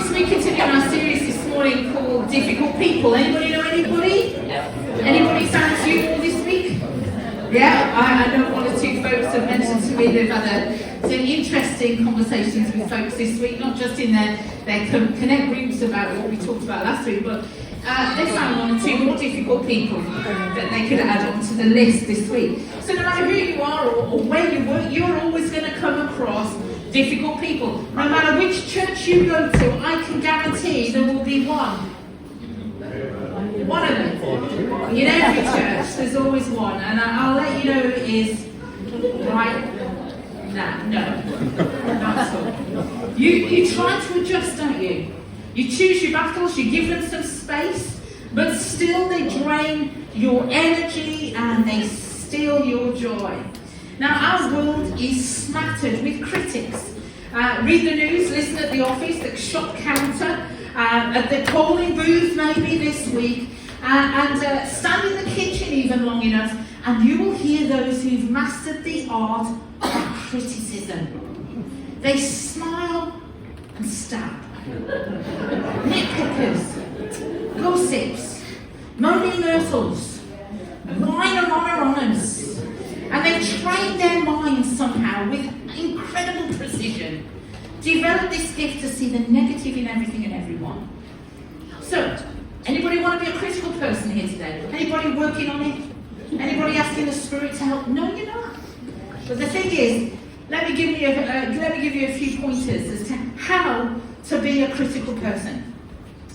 Folks, we continue our series this morning called Difficult People. Anybody know anybody? Anybody fancy you all this week? Yeah, I know one or two folks have mentioned to me they've had some interesting conversations with folks this week, not just in their connect groups about what we talked about last week, but they found one or two more difficult people that they could add onto the list this week. So no matter who you are or where you work, you're always going to come across difficult people. No matter which church you go to, I can guarantee there will be one. One of them. In every church, there's always one. And I'll let you know who it is right now. No. Not at all. You try to adjust, don't you? You choose your battles, you give them some space, but still they drain your energy and they steal your joy. Now, our world is smattered with critics. Read the news, listen at the office, the shop counter, at the polling booth maybe this week, and stand in the kitchen even long enough, and you will hear those who've mastered the art of criticism. They smile and stab. Nitpickers, gossips, moaning myrtles, whine anonymous. And they train their minds somehow with incredible precision. Develop this gift to see the negative in everything and everyone. So, anybody want to be a critical person here today? Anybody working on it? Anybody asking the Spirit to help? No, you're not. But the thing is, let me give you a few pointers as to how to be a critical person.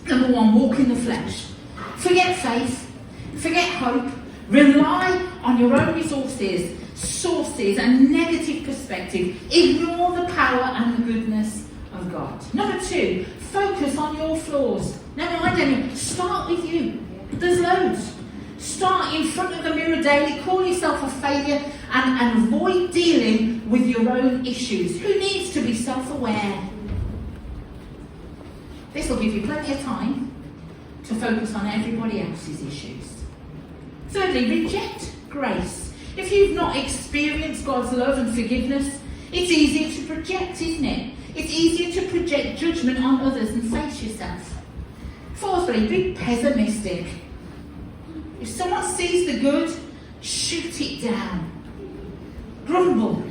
Number one, walk in the flesh. Forget faith. Forget hope. Rely on your own resources, sources, and negative perspective. Ignore the power and the goodness of God. Number two, focus on your flaws. Never mind any. Start with you. There's loads. Start in front of the mirror daily. Call yourself a failure and avoid dealing with your own issues. Who needs to be self-aware? This will give you plenty of time to focus on everybody else's issues. Thirdly, reject grace. If you've not experienced God's love and forgiveness, it's easier to project, isn't it? It's easier to project judgment on others and face yourself. Fourthly, be pessimistic. If someone sees the good, shoot it down. Grumble,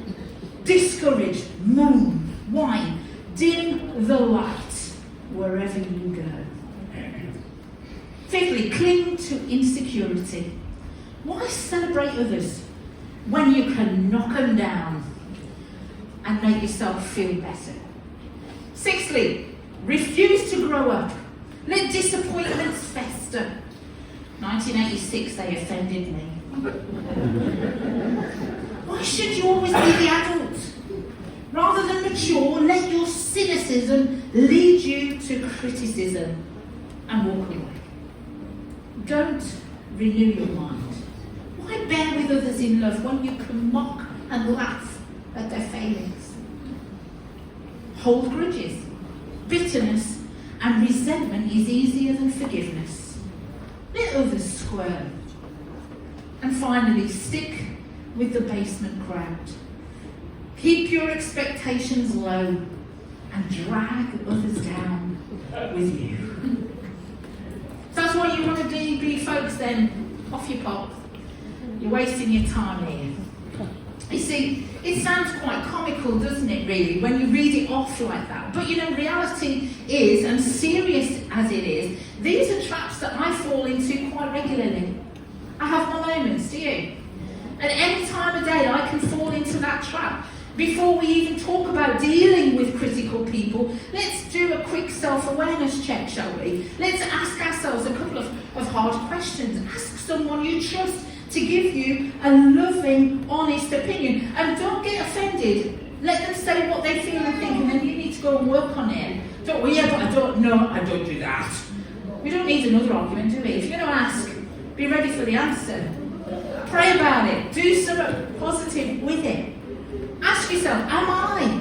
discourage, moan, whine, dim the light wherever you go. Fifthly, cling to insecurity. Why celebrate others when you can knock them down and make yourself feel better? Sixthly, refuse to grow up. Let disappointments fester. 1986, they offended me. Why should you always be the adult? Rather than mature, let your cynicism lead you to criticism and walk away. Don't renew your mind. Why bear with others in love when you can mock and laugh at their failings? Hold grudges. Bitterness and resentment is easier than forgiveness. Let others squirm. And finally, stick with the basement crowd. Keep your expectations low and drag others down with you. So that's what you want to be folks, then off you pop. You're wasting your time here. You see, it sounds quite comical, doesn't it, really, when you read it off like that. But you know, reality is, and serious as it is, these are traps that I fall into quite regularly. I have my moments, do you? At any time of day, I can fall into that trap. Before we even talk about dealing with critical people, let's do a quick self-awareness check, shall we? Let's ask ourselves a couple of hard questions. Ask someone you trust to give you a loving, honest opinion. And don't get offended. Let them say what they feel and think, and then you need to go and work on it. Don't, well, yeah, but I don't know, I don't do that. We don't need another argument, do we? If you're going to ask, be ready for the answer. Pray about it. Do something positive with it. Ask yourself, am I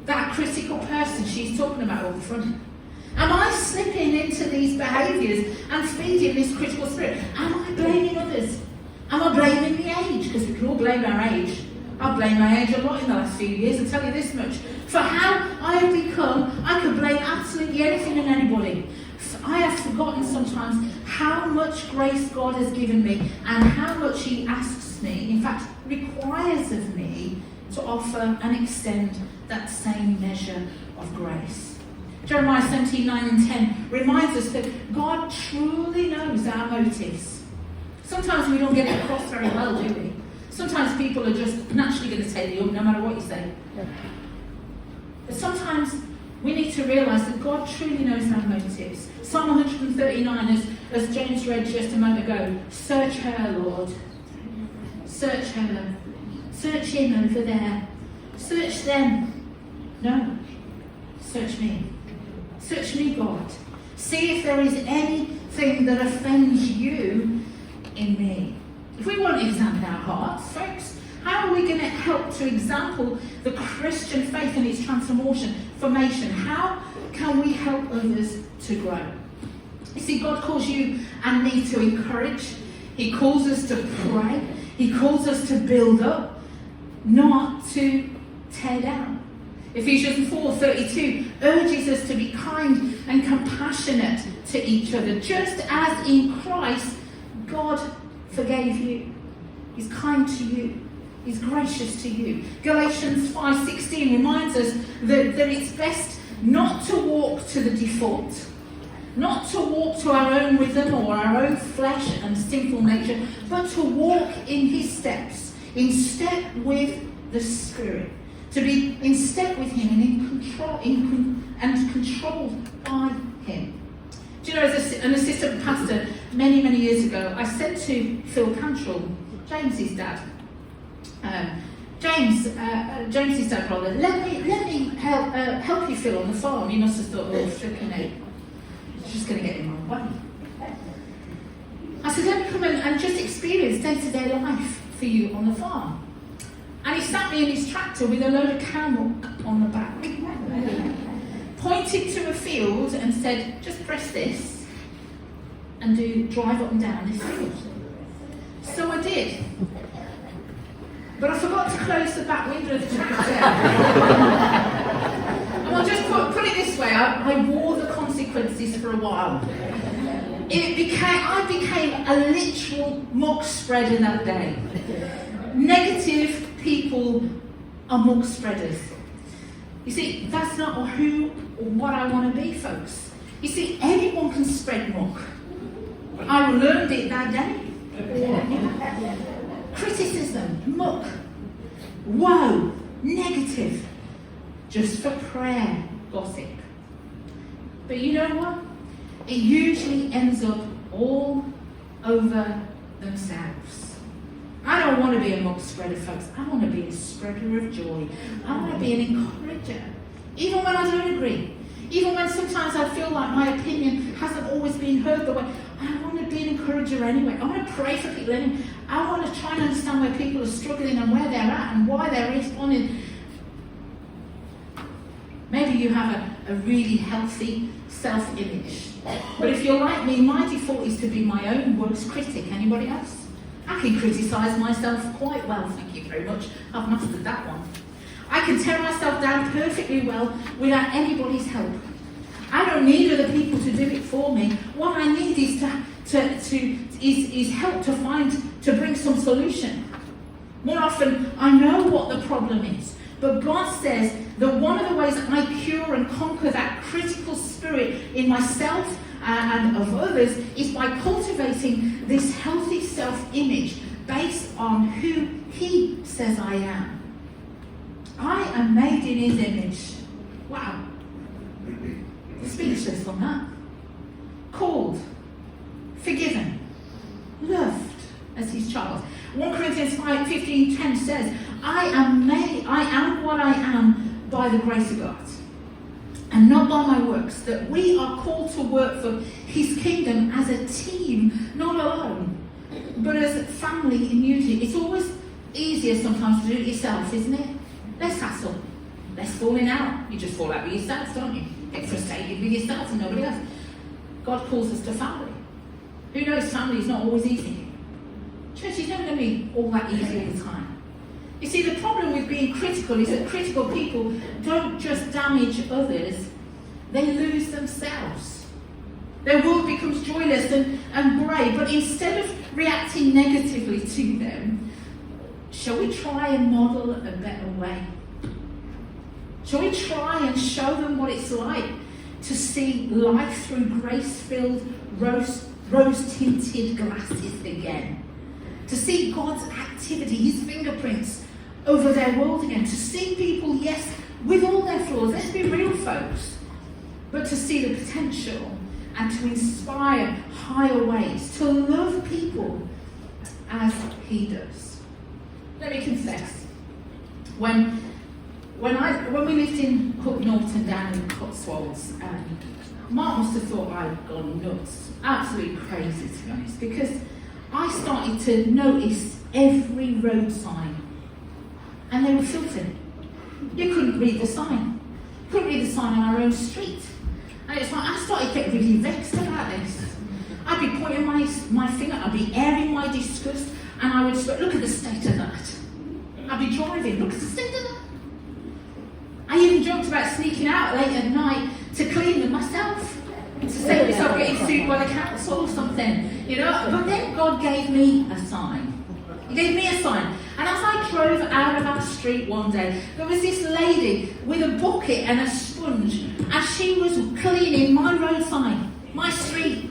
that critical person she's talking about up front? Am I slipping into these behaviours and feeding this critical spirit? Am I blaming others? Am I blaming the age? Because we can all blame our age. I've blamed my age a lot in the last few years, I'll tell you this much. For how I have become, I could blame absolutely anything anybody. I have forgotten sometimes how much grace God has given me and how much he asks me, in fact requires of me, to offer and extend that same measure of grace. Jeremiah 17:9 and 10 reminds us that God truly knows our motives. Sometimes we don't get it across very well, do we? Sometimes people are just naturally going to say the no matter what you say. But sometimes we need to realise that God truly knows our motives. Psalm 139, as James read just a moment ago, search her, Lord. Search her. Search him over there. Search them. No. Search me. Search me, God. See if there is anything that offends you in me. If we want to examine our hearts, folks, how are we going to help to example the Christian faith and its transformation? How can we help others to grow? You see, God calls you and me to encourage. He calls us to pray. He calls us to build up, not to tear down. Ephesians 4:32 urges us to be kind and compassionate to each other, just as in Christ God forgave you. He's kind to you. He's gracious to you. Galatians 5:16 reminds us that it's best not to walk to the default, not to walk to our own rhythm or our own flesh and sinful nature, but to walk in his steps, in step with the Spirit, to be in step with him and in control, and controlled by him. Do you know, as an assistant pastor many, many years ago, I said to Phil Cantrell, James's dad, James's dad, rather, let me help you, Phil, on the farm. He must have thought, oh, flipping out. It's just going to get in my way. I said, let me come and just experience day-to-day life for you on the farm. And he sat me in his tractor with a load of cow milk on the back, pointed to a field and said, just press this and drive up and down this field. So I did. But I forgot to close the back window of the tractor. And I'll just put it this way, I wore the consequences for a while. I became a literal muck spreader that day. Negative people are muck spreaders. You see, that's not who or what I want to be, folks. You see, anyone can spread muck. I learned it that day. Criticism, muck, woe, negative, just for prayer, gossip. But you know what? It usually ends up all over themselves. I don't want to be a muck spreader, folks. I want to be a spreader of joy. I want to be an encourager. Even when I don't agree. Even when sometimes I feel like my opinion hasn't always been heard the way. I want to be an encourager anyway. I want to pray for people anyway. I want to try and understand where people are struggling and where they're at and why they're responding. Maybe you have a really healthy self-image. But if you're like me, my default is to be my own worst critic. Anybody else? I can criticise myself quite well, thank you very much. I've mastered that one. I can tear myself down perfectly well without anybody's help. I don't need other people to do it for me. What I need is is help to bring some solution. More often, I know what the problem is, but God says that one of the ways that I cure and conquer that critical spirit in myself and of others is by cultivating this healthy self-image based on who He says I am. I am made in His image. Wow. Speechless on that. Called, forgiven, loved as His child. 1 Corinthians 5:15-10 says, I am what I am by the grace of God, and not by my works, that we are called to work for His kingdom as a team, not alone, but as a family in unity. It's always easier sometimes to do it yourself, isn't it? Less hassle, less falling out. You just fall out with yourself, don't you? Get frustrated with yourself and nobody else. God calls us to family. Who knows, family is not always easy. Church is never going to be all that easy all the time. You see, the problem with being critical is that critical people don't just damage others, they lose themselves. Their world becomes joyless and grey, but instead of reacting negatively to them, shall we try and model a better way? Shall we try and show them what it's like to see life through grace-filled, rose-tinted glasses again? To see God's activity, his fingerprints over their world again. To see people, yes, with all their flaws, let's be real folks, but to see the potential and to inspire higher ways, to love people as he does. Let me confess, when we lived in Hook Norton down in Cotswolds, Mark must have thought I'd gone nuts, absolutely crazy to be honest, because I started to notice every road sign, and they were filthy. You couldn't read the sign. You couldn't read the sign on our own street. And it's like I started to get really vexed about this. I'd be pointing my finger, I'd be airing my disgust, and I would just go, look at the state of that. I'd be driving, look at the state of that. I even joked about sneaking out late at night to clean them myself, to save myself getting sued by the council or something, you know. But then God gave me a sign. He gave me a sign. And as I drove out of our street one day, there was this lady with a bucket and a sponge, and she was cleaning my road sign, my street.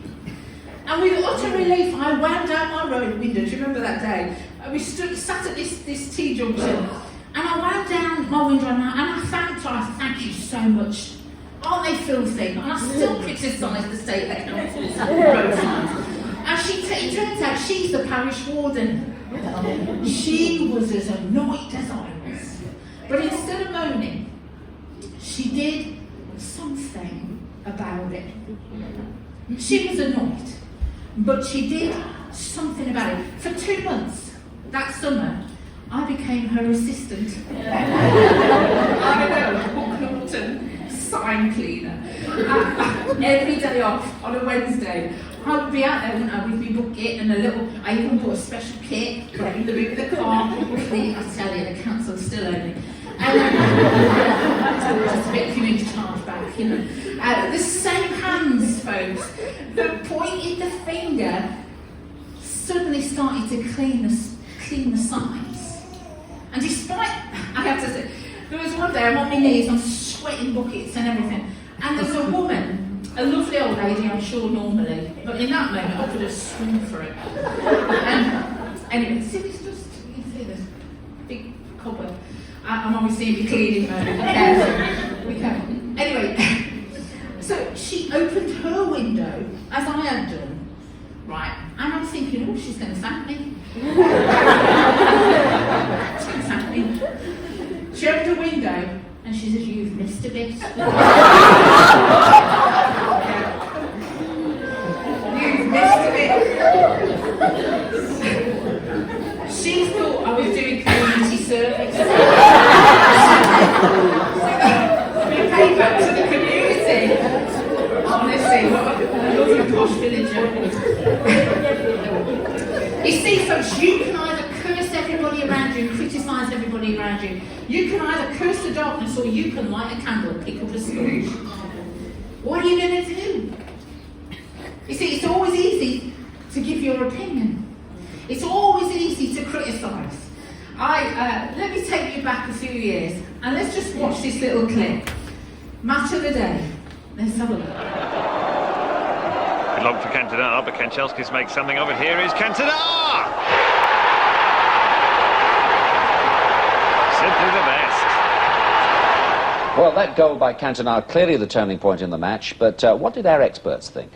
And with utter relief, I wound down my road window. Do you remember that day? We sat at this T-junction, and I wound down my window and I thanked her. I said, thank you so much. Aren't they filthy? And I still criticise the state that council's road signs. And it turns out she's the parish warden. She was as annoyed as I was. But instead of moaning, she did something about it. She was annoyed, but she did something about it. For 2 months, that summer, I became her assistant. I know, Hook Norton, sign cleaner. Every day off on a Wednesday, I would be out there, wouldn't I, with my bucket and I even bought a special kit, put it in the boot of the car, I tell you, the council's still owning. Just a bit for you to charge back, you know. The same hands, folks, that pointed the finger, suddenly started to clean the signs. And despite, I have to say, there was one day I'm on my knees, I'm sweating buckets and everything, and there's a woman, a lovely old lady, I'm sure normally, but in that moment I could have swum for it. Anyway, see this dust? You can see this big cobweb. I'm obviously in the cleaning mode. We can. Anyway, so she opened her window as I had done, right? And I'm thinking, oh, she's going to thank me. She's going to thank me. She opened her window and she says, "You've missed a bit." You've missed a bit. She thought I was doing community service. We paid back to the community. Honestly, what a lovely posh villager. You see, folks, you can either curse everybody around you and criticise everybody around you. You can either curse the darkness or you can light a candle and pick up a sponge. What are you going to do? You see, it's always easy to give your opinion. It's always easy to criticise. Let me take you back a few years and let's just watch this little clip. Match of the day. Let's have a look. Good luck for Cantona, but Kanchelskis makes something of it. Here is Cantona! Simply the best. Well, that goal by Cantona, clearly the turning point in the match, but what did our experts think?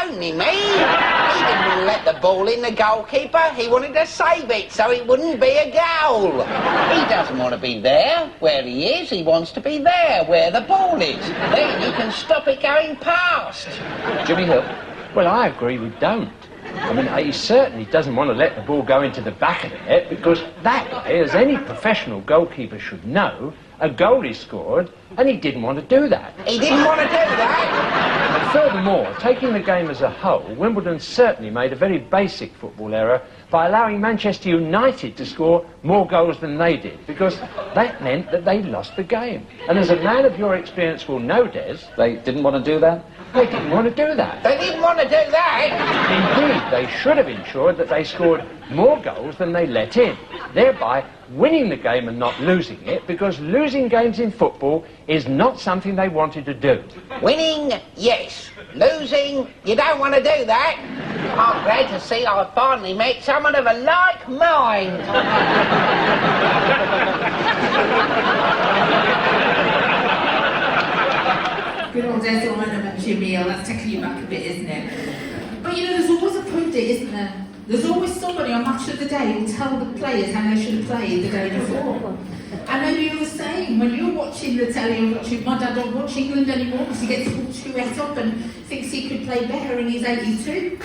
Only me? He didn't want to let the ball in the goalkeeper. He wanted to save it so it wouldn't be a goal. He doesn't want to be there where he is. He wants to be there where the ball is. Then he can stop it going past. Jimmy Hill? Well, I agree with don't. I mean, he certainly doesn't want to let the ball go into the back of the net because that way, as any professional goalkeeper should know, a goal is scored And he didn't want to do that. He didn't want to do that? And furthermore, taking the game as a whole, Wimbledon certainly made a very basic football error by allowing Manchester United to score more goals than they did, because that meant that they lost the game. And as a man of your experience will know, Des, They didn't want to do that? they didn't want to do that. They didn't want to do that? Indeed, they should have ensured that they scored more goals than they let in, thereby winning the game and not losing it, because losing games in football is not something they wanted to do. Winning, yes. Losing, you don't want to do that. I'm glad to see I finally met someone of a like mind. Good old Des Lynam and Jimmy, that's taking you back a bit, isn't it? But you know, there's always a pundit, isn't there? There's always somebody on Match of the Day who'll tell the players how they should have played the day before. And maybe you're the same. When you're watching the telly or watching, my dad don't watch England anymore because he gets all too het up and thinks he could play better and he's 82.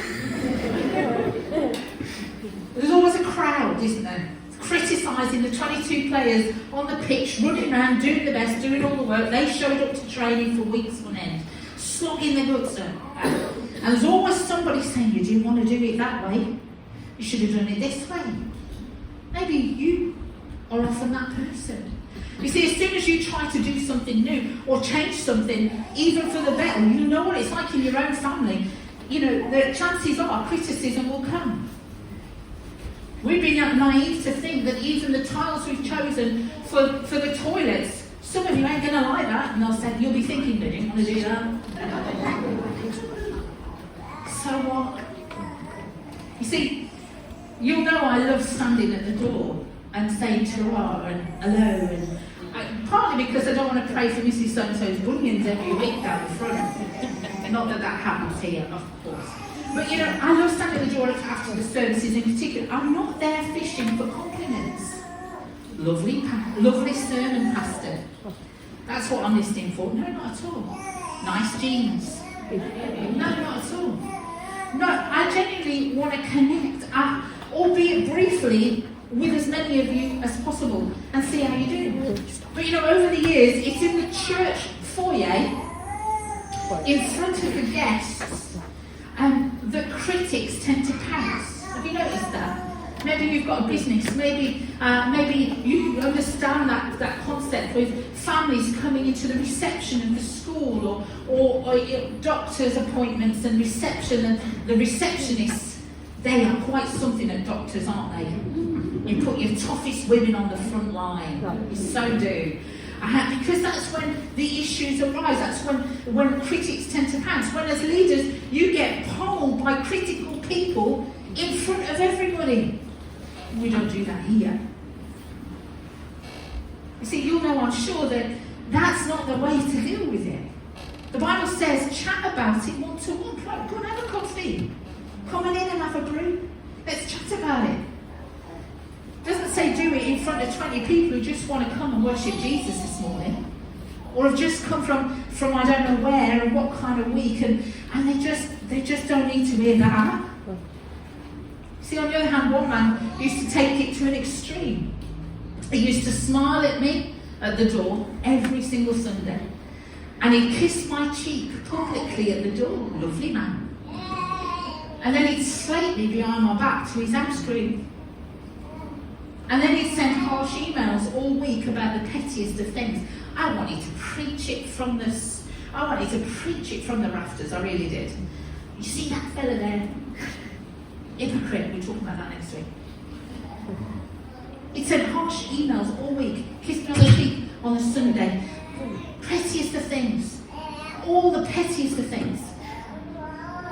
There's always a crowd, isn't there? Criticising the 22 players on the pitch, running around, doing the best, doing all the work. They showed up to training for weeks on end, slogging their guts out. And there's always somebody saying, you didn't want to do it that way. You should have done it this way. Maybe you are often that person. You see, as soon as you try to do something new or change something, even for the better, you know what it's like in your own family. You know, the chances are criticism will come. We've been naive to think that even the tiles we've chosen for the toilets, some of you ain't going to like that, and they'll say, you'll be thinking, they didn't want to do that. So what? You see, you'll know I love standing at the door and saying ta-ra and hello, and partly because I don't want to pray for Mrs. So-and-so's bunions every week down the front. Not that that happens here, of course. But you know, I love standing at the door after the services in particular. I'm not there fishing for compliments. Lovely sermon, Pastor. That's what I'm listening for. No, not at all. Nice jeans. No, not at all. No, I genuinely want to connect, albeit briefly, with as many of you as possible and see how you do. But you know, over the years, it's in the church foyer, in front of the guests, that critics tend to pounce. Have you noticed that? Maybe you've got a business, maybe you understand that concept with families coming into the reception of the school or doctor's appointments and reception, and the receptionists, they are quite something at doctors, aren't they? You put your toughest women on the front line, you so do. Because that's when the issues arise, that's when critics tend to pounce. When as leaders, you get polled by critical people in front of everybody. We don't do that here. You see, you'll know, I'm sure, that that's not the way to deal with it. The Bible says, chat about it one-to-one. Go and have a coffee. Come on in and have a brew. Let's chat about it. It doesn't say do it in front of 20 people who just want to come and worship Jesus this morning, or have just come from I don't know where and what kind of week, and they just don't need to hear that. See, on the other hand, one man used to take it to an extreme. He used to smile at me at the door every single Sunday, and he'd kiss my cheek publicly at the door. Lovely man. And then he'd slate me behind my back to his house room. And then he'd send harsh emails all week about the pettiest of things. I wanted to preach it from the rafters, I really did. You see that fella there? Hypocrite, we'll talk about that next week. He'd send harsh emails all week, kiss me on the cheek on a Sunday. Pettiest of things. All the pettiest of things.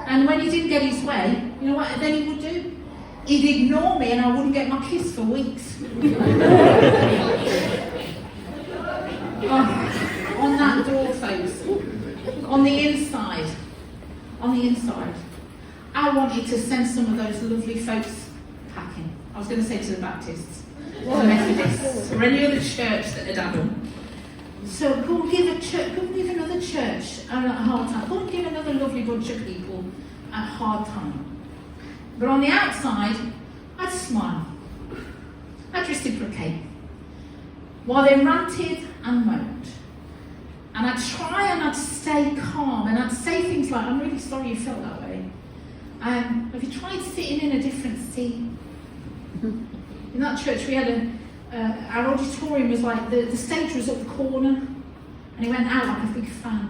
And when he didn't get his way, you know what then he would do? He'd ignore me and I wouldn't get my kiss for weeks. On that door, folks. On the inside, I wanted to send some of those lovely folks packing. I was going to say to the Baptists, or the Methodists, or any other church that had had them. So go and give another church a hard time. Go and give another lovely bunch of people a hard time. But on the outside, I'd smile. I'd reciprocate. While they ranted and moaned. And I'd try and I'd stay calm, and I'd say things like, I'm really sorry you felt that way. Have you tried sitting in a different seat? In that church we had our auditorium was like, the stage was at the corner, and it went out like a big fan.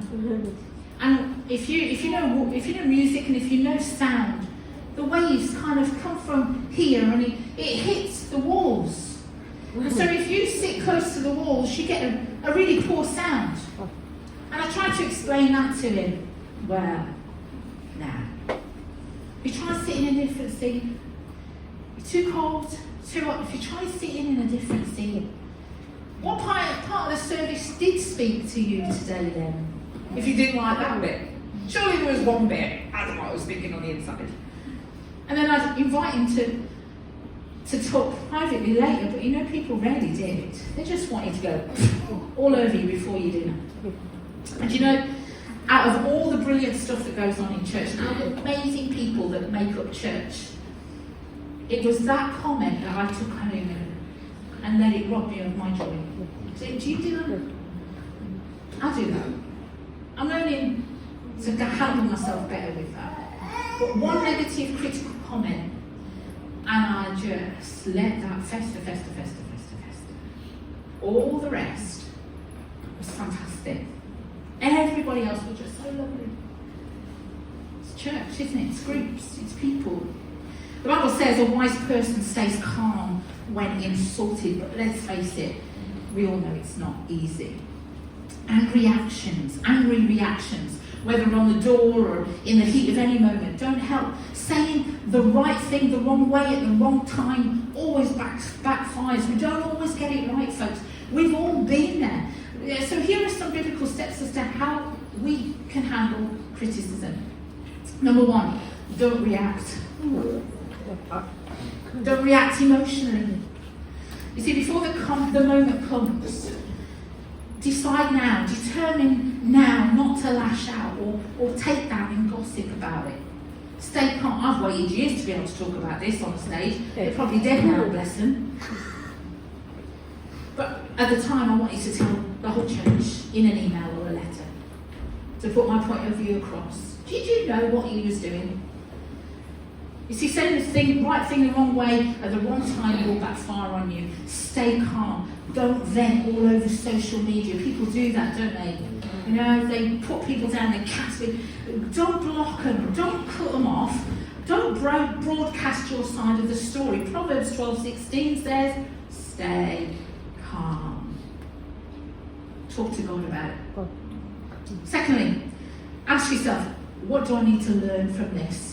And if you know music and if you know sound, the waves kind of come from here and it hits the walls. And so if you sit close to the walls, you get a really poor sound. And I tried to explain that to him. Well, now, if you try sitting in a different seat, you're too cold, too hot. If you try sitting in a different seat, what part of the service did speak to you today then? If you didn't like that bit. Surely there was one bit, I don't know what I was thinking on the inside. And then I'd invite him to talk privately later, but you know, people rarely did. They just wanted to go all over you before your dinner. And you know, out of all the brilliant stuff that goes on in church, and all the amazing people that make up church, it was that comment that I took home and let it rob me of my joy. Do you do that? I do that. I'm learning to handle myself better with that. But one negative, critical comment, and I just let that fester. All the rest was fantastic. Everybody else was just so lovely. It's church, isn't it? It's groups, it's people. The Bible says a wise person stays calm when insulted, but let's face it, we all know it's not easy. Angry reactions, whether on the door or in the heat of any moment, don't help. Saying the right thing the wrong way at the wrong time always backfires. We don't always get it right, folks. We've all been there. So here are some biblical steps as to how we can handle criticism. Number one, don't react. Don't react emotionally. You see, before the moment comes, determine now not to lash out or take that and gossip about it. Stay calm. I've waited years to be able to talk about this on stage. They're probably dead now, bless them. But at the time, I wanted to tell the whole church in an email or a letter to put my point of view across. Did you know what he was doing? You see, saying the right thing the wrong way at the wrong time will backfire on you. Stay calm. Don't vent all over social media. People do that, don't they? You know, they put people down, they cast it. Don't block them. Don't cut them off. Don't broadcast your side of the story. Proverbs 12:16 says, stay calm. Talk to God about it. Secondly, ask yourself, what do I need to learn from this?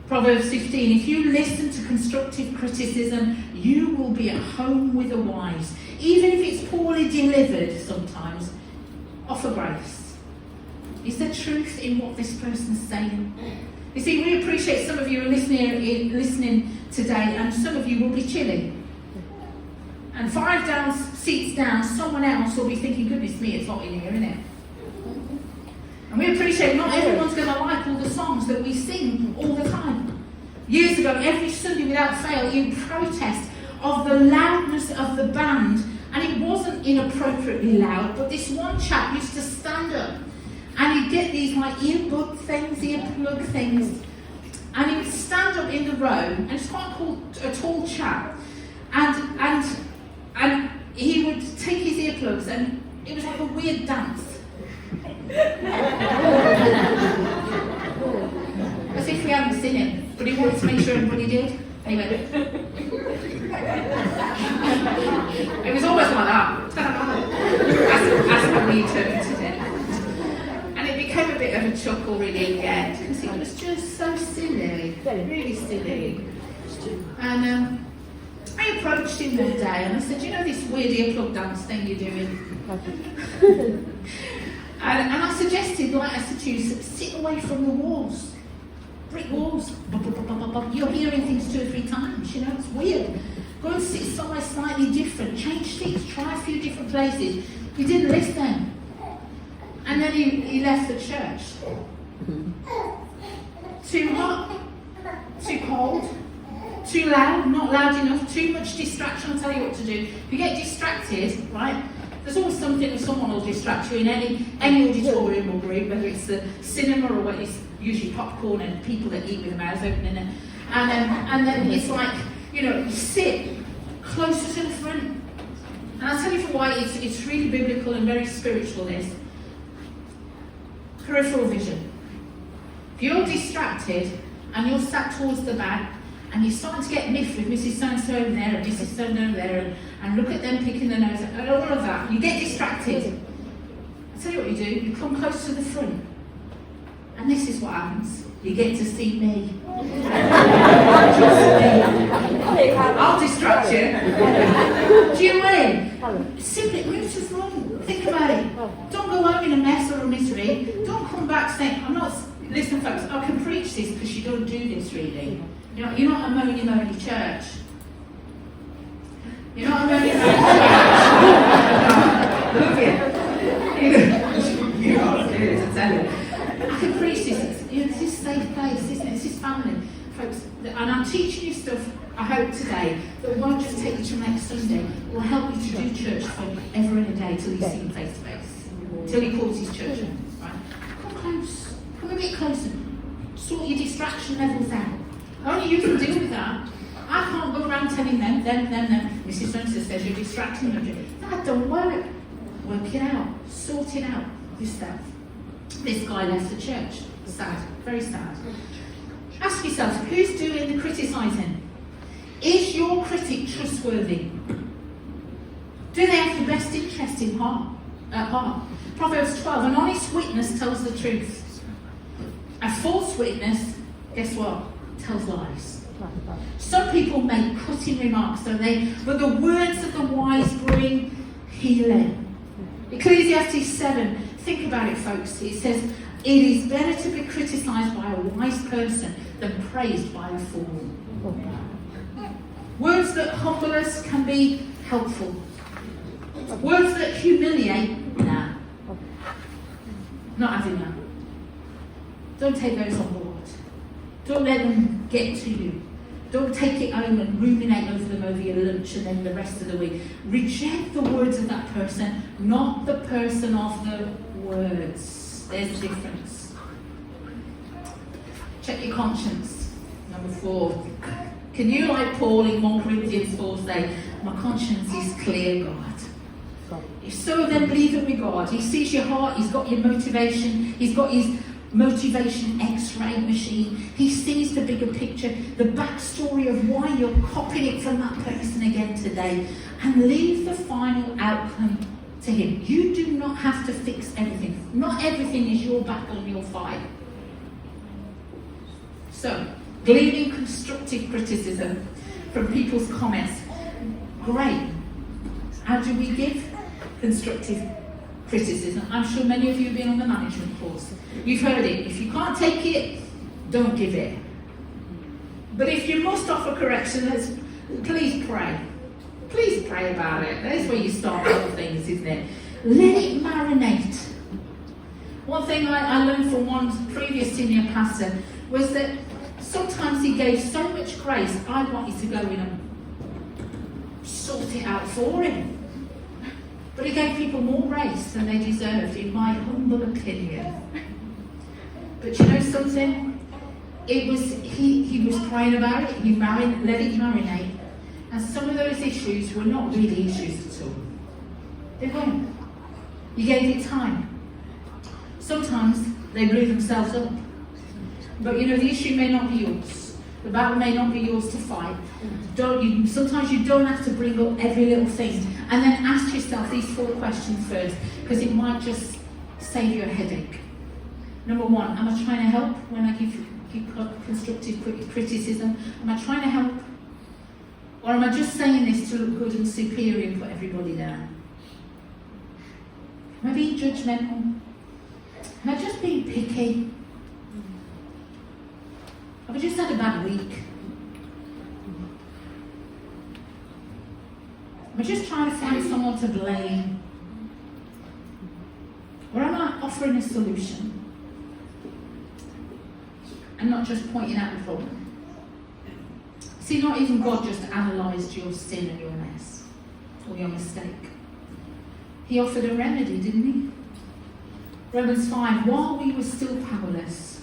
Proverbs 15, if you listen to constructive criticism, you will be at home with the wise. Even if it's poorly delivered sometimes, offer grace. Is there truth in what this person's saying? You see, we appreciate some of you are listening today, and some of you will be chilling. And 5 seats down, someone else will be thinking, goodness me, it's hot in here, isn't it? And we appreciate not everyone's going to like all the songs that we sing all the time. Years ago, every Sunday without fail, in protest of the loudness of the band, and it wasn't inappropriately loud, but this one chap used to stand up and he'd get these like earplug things, and he would stand up in the row, and it's quite a tall chap, and he would take his earplugs, and it was like a weird dance. As if we hadn't seen it, but he wanted to make sure everybody did. Anyway, it was always like that. That's how we interpreted it, and it became a bit of a chuckle really again because it was just so silly, really silly. And I approached him one day and I said, "You know this weird earplug dance thing you're doing?" And I suggested, like I said to you, sit away from the walls. Brick walls. You're hearing things 2 or 3 times, you know, it's weird. Go and sit somewhere slightly different. Change seats, try a few different places. He didn't listen. And then he left the church. Too hot, too cold, too loud, not loud enough, too much distraction. I'll tell you what to do. If you get distracted, right, There's always something that someone will distract you in any auditorium or group, whether it's the cinema or whether it's usually popcorn and people that eat with their mouths open, and then it's like, you know, you sit closer to the front. And I'll tell you for why it's really biblical and very spiritual, this. Peripheral vision. If you're distracted and you're sat towards the back and you're starting to get miffed with Mrs. So-and-so over there and Mrs. So-and-so over there and look at them picking their nose and all of that, you get distracted. I'll tell you what you do, you come close to the front. And this is what happens. You get to see me. I'll distract you. Do you know what I mean? Simply move to the front. Think about it. Don't go home in a mess or a misery. Don't come back saying, I'm not... Listen, folks, I can preach this because you don't do this, really. You're not a moany church. You're not a moany church. Look you are serious, I tell you. I can preach this. This is a safe place, isn't it? This is family. Folks, and I'm teaching you stuff, I hope today, that won't just take you to next Sunday. It will help you to do church forever and a day till you see him face to face. Till he calls his church home. Right? Come close. Come a bit closer. Sort your distraction levels out. Only you can deal with that. I can't go around telling them. Mrs. So-and-so says you're distracting them. That don't work. Work it out. Sort it out yourself. This guy left the church. Sad. Very sad. Ask yourself, who's doing the criticising? Is your critic trustworthy? Do they have the best interest at heart? Proverbs 12, an honest witness tells the truth. A false witness, guess what? Tells lies. Some people make cutting remarks, don't they? But the words of the wise bring healing. Ecclesiastes 7, think about it, folks. It says, it is better to be criticised by a wise person than praised by a fool. Words that humble us can be helpful. Words that humiliate, nah. Not having that. Don't take those on board. Don't let them get to you. Don't take it home and ruminate over them over your lunch and then the rest of the week. Reject the words of that person, not the person of the words. There's a difference. Check your conscience. Number 4. Can you, like Paul in 1 Corinthians 4, say, my conscience is clear, God. If so, then believe it with God. He sees your heart, he's got your motivation, he's got his motivation X-ray machine. He sees the bigger picture, the backstory of why you're copying it from that person again today, and leave the final outcome to him. You do not have to fix everything. Not everything is your battle and your fight. So, gleaning constructive criticism from people's comments. Great. How do we give constructive criticism? I'm sure many of you have been on the management course. You've heard it. If you can't take it, don't give it. But if you must offer correction, please pray. Please pray about it. That's where you start with things, isn't it? Let it marinate. One thing I learned from one previous senior pastor was that sometimes he gave so much grace, I wanted to go in and sort it out for him. But he gave people more grace than they deserved, in my humble opinion. But you know something? It was he was praying about it, let it marinate. And some of those issues were not really issues at all. They weren't. You gave it time. Sometimes they blew themselves up. But you know, the issue may not be yours. The battle may not be yours to fight. Sometimes you don't have to bring up every little thing. And then ask yourself these 4 questions first, because it might just save you a headache. Number 1, am I trying to help when I give constructive criticism? Am I trying to help? Or am I just saying this to look good and superior and put everybody down? Am I being judgmental? Am I just being picky? Have I just had a bad week? Am I just trying to find someone to blame? Or am I offering a solution? And not just pointing out the problem? See, not even God just analysed your sin and your mess, or your mistake. He offered a remedy, didn't he? Romans 5, while we were still powerless,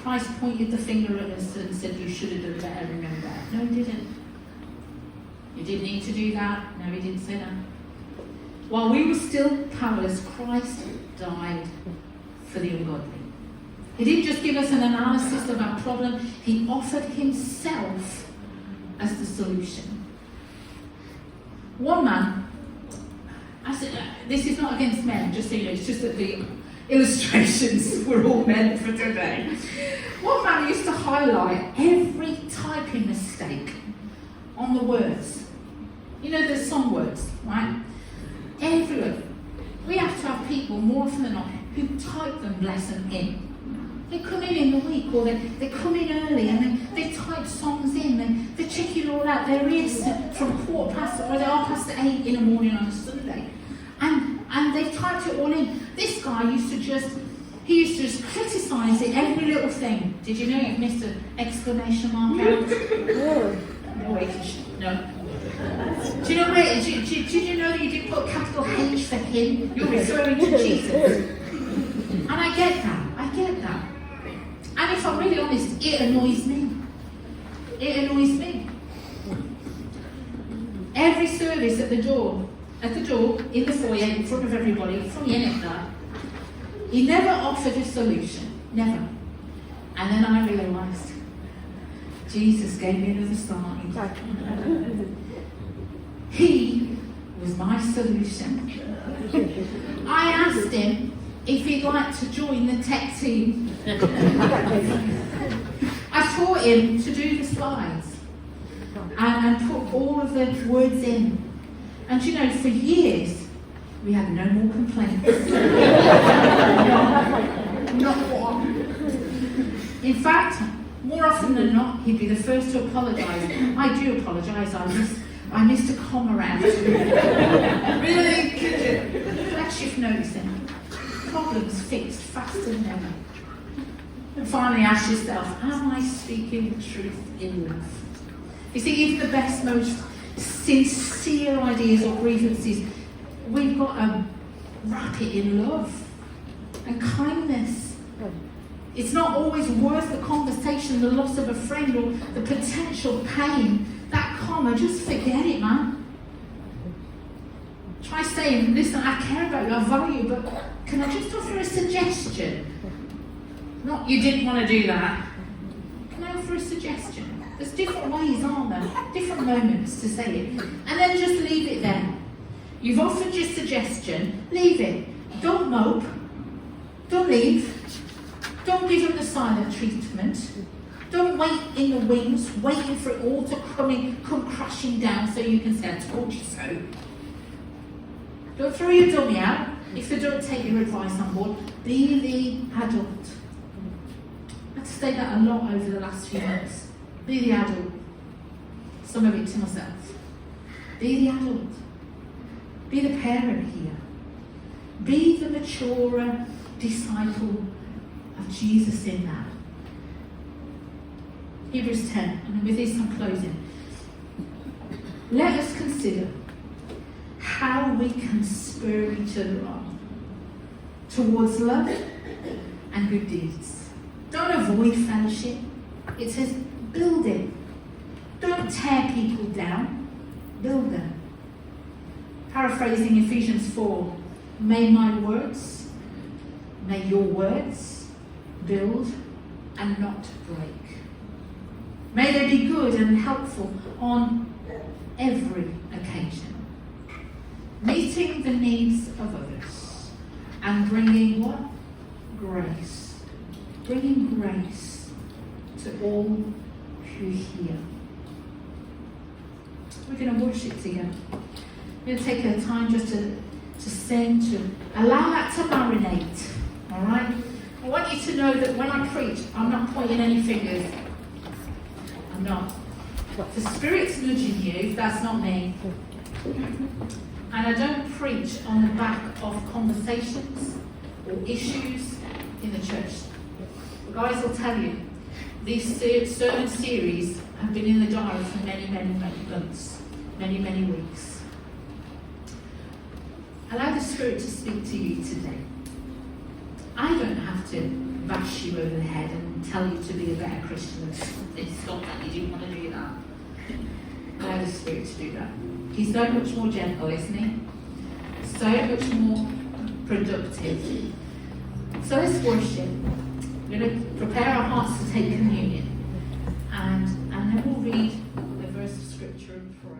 Christ pointed the finger at us and said, you should have done better, remember. No, he didn't. You didn't need to do that. No, he didn't say that. While we were still powerless, Christ died for the ungodly. He didn't just give us an analysis of our problem, he offered himself as the solution. One man, this is not against men, just so you know, it's just that the illustrations were all meant for today. One man used to highlight every typing mistake on the words. You know, there's some words, right? Everywhere. We have to have people, more often than not, who type them lesson in. They come in the week, or they come in early and they type songs in, and they check it all out. They're here from 8:15 in the morning on a Sunday. And they've typed it all in. This guy used to just criticise it, every little thing. Did you know you've missed an exclamation mark out? No. Do you know where? Did you know that you didn't put capital H for him? You're referring to Jesus. And I get that. And if I'm really honest, it annoys me. Every service at the door, in the foyer, in front of everybody, from Yenekta, he never offered a solution. Never. And then I realised, Jesus gave me another sign. He was my solution. I asked him if he'd like to join the tech team. I taught him to do the slides and put all of the words in. And you know, for years, we had no more complaints. Not one. In fact, more often than not, he'd be the first to apologise. I do apologise, I missed a comma out. Really? Flat shift noticing. Problems fixed faster than ever. And finally ask yourself, am I speaking the truth in love? You see, even the best, most sincere ideas or grievances, we've got to wrap it in love and kindness. It's not always worth the conversation, the loss of a friend, or the potential pain. That comma, just forget it, man. Try saying, listen, I care about you, I value you, but can I just offer a suggestion? Not, you didn't want to do that. Can I offer a suggestion? There's different ways, aren't there? Different moments to say it. And then just leave it there. You've offered your suggestion, leave it. Don't mope. Don't leave. Don't give them the silent treatment. Don't wait in the wings, waiting for it all to come crashing down so you can say, I told you so. Don't throw your dummy out if they don't take your advice on board. Be the adult. I had to say that a lot over the last few months. Be the adult. Some of it to myself. Be the adult. Be the parent here. Be the maturer disciple of Jesus in that. Hebrews 10, and with this I'm closing. Let us consider how we can spur each other on towards love and good deeds. Don't avoid fellowship. It says build it. Don't tear people down. Build them. Paraphrasing Ephesians 4, may your words build and not break. May they be good and helpful on every occasion, meeting the needs of others and bringing what? Grace. Bringing grace to all who hear. We're going to worship together. We're going to take a time just to sing, to allow that to marinate. All right? I want you to know that when I preach, I'm not pointing any fingers. I'm not. The Spirit's nudging you, that's not me. And I don't preach on the back of conversations or issues in the church. The guys will tell you, these sermon series have been in the diary for many, many, many months, many, many weeks. Allow the Spirit to speak to you today. I don't have to bash you over the head and tell you to be a better Christian than stop that. You don't want to do that. Allow the Spirit to do that. He's so much more gentle, isn't he? So much more productive. So let's worship. We're going to prepare our hearts to take communion. And then we'll read the verse of Scripture and pray.